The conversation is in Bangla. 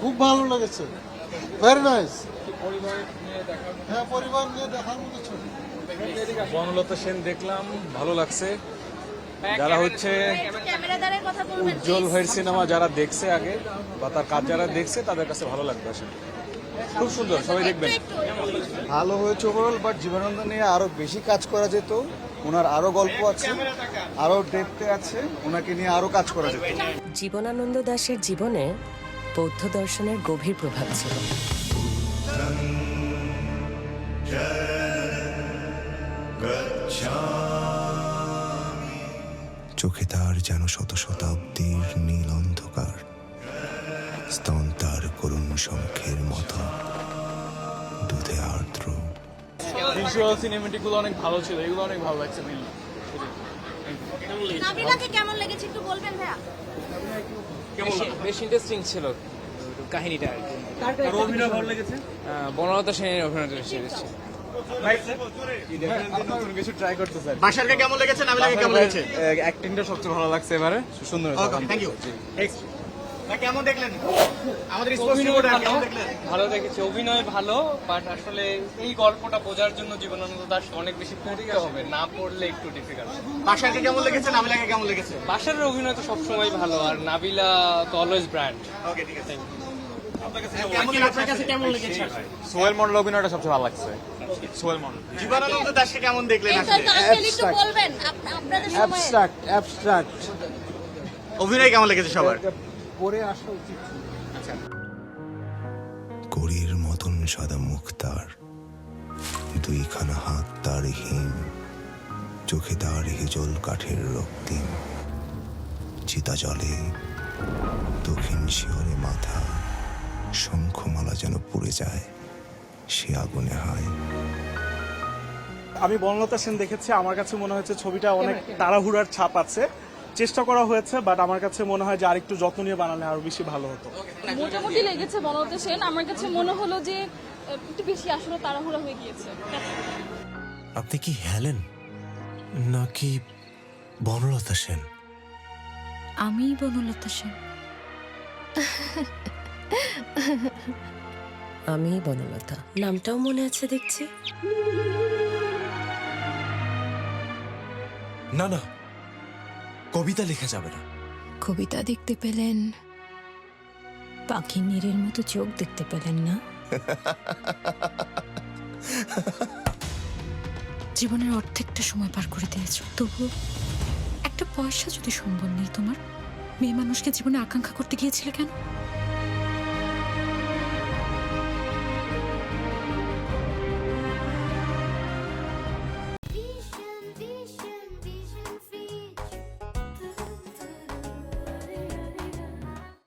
খুব ভালো লেগেছে, ভেরি নাইস। হ্যাঁ, পরিবার নিয়ে দেখার মতো ছবি। বনলতা সেন দেখলাম, ভালো লাগছে। যারা হচ্ছে উজ্জ্বল ভাইয়ের সিনেমা যারা দেখছে আগে বা তার কাজ যারা দেখছে তাদের কাছে ভালো লাগবে আসলে। খুব সুন্দর, সবাই দেখবেন। ভালো হয়েছে ওভারঅল, বাট জীবনানন্দ নিয়ে আরো বেশি কাজ করা যেত। ওনার আরো গল্প আছে, আরো ডেপথে আছে, ওনাকে নিয়ে আরো কাজ করা যেত। জীবনানন্দ দাশের জীবনে বৌদ্ধ দর্শনের গভীর প্রভাব ছিল। চোখে তার যেন শত শতাব্দীর নীল অন্ধকার, স্তন তার করুণ শঙ্খের মতো দুধে আর্দ্র। ভিজুয়াল সিনেমেটিক গুলো অনেক ভালো ছিল, এগুলো অনেক ভালো লাগছে। নাবিলাকে কেমন লেগেছে একটু বলবেন ভাইয়া? বেশ ইন্টারেস্টিং ছিল কাহিনীটা আর কি। আর অভিনয় ভালো লেগেছে। বনলতা সেনের অভিনয়টা বেশি লেগেছে। কিছু ট্রাই করতে চাই। বাসারকে কেমন লেগেছে, নাবিলাকে কেমন লেগেছে? অ্যাক্টিংটা সবচেয়ে ভালো লাগছে এবারে, সুন্দর। Thank you. কেমন দেখলেন আমাদের স্পোর্টস রিপোর্টার, কেমন দেখলেন? ভালো দেখেছি, অভিনয় ভালো, বাট আসলে এই গল্পটা বোঝার জন্য জীবনানন্দ দাশ অনেক বেশি পড়তে হবে, না পড়লে একটু ডিফিকাল্ট। বাসারকে কেমন লেগেছে, নাবিলাকে কেমন লেগেছে? বাসারের অভিনয় তো সবসময় ভালো, আর নাবিলা তো অলওয়েজ ব্র্যান্ড। ওকে, ঠিক আছে। আপনার কাছে কেমন লেগেছে? সোহেল মন্ডল অভিনয়টা সবচেয়ে ভালো লাগছে। সোহেল মন্ডল। জীবনানন্দ দাশকে কেমন দেখলেন? এই তো আঙ্কেল একটু বলবেন আপনাদের সময় অ্যাবস্ট্রাক্ট অভিনয় কেমন লেগেছে সবার? পরে আসা উচিত। কড়ির মতন সাদা মুখ তার, দুইখানা হাত তার হিম, চোখে তার হিজল কাঠের রক্তিম, চিতা জলে দক্ষিণ শিহরে মাথা, শঙ্খমালা যেন পুড়ে যায়, সে আগুনে হায়। আমি বনলতা সেন দেখেছি, আমার কাছে মনে হয়েছে ছবিটা অনেক তাড়াহুড়ার ছাপ আছে, চেষ্টা করা হয়েছে, বাট আমার কাছে মনে হয় যে আরেকটু যত্ন নিয়ে বানালে আরো বেশি ভালো হতো। মোটামুটি লেগেছে বনলতা সেন, আমার কাছে মনে হলো যে একটু বেশি আসলে তাড়াহুড়া হয়ে গিয়েছে। আপনি কি হেলেন নাকি বনলতা সেন? আমি বনলতা সেন। আমি বনলতা, নামটাও মনে আছে দেখছি। না না, কবিতা লেখা যাবে না। কবিতা দেখতে পেলেন, পাখি নীরের মতো চোখ দেখতে পেলেন না? জীবনের অর্ধেকটা সময় পার করে দিয়েছ, তবু একটা পয়সা যদি সম্বল নেই তোমার, মেয়ে মানুষকে জীবনে আকাঙ্ক্ষা করতে গিয়েছিলে কেন?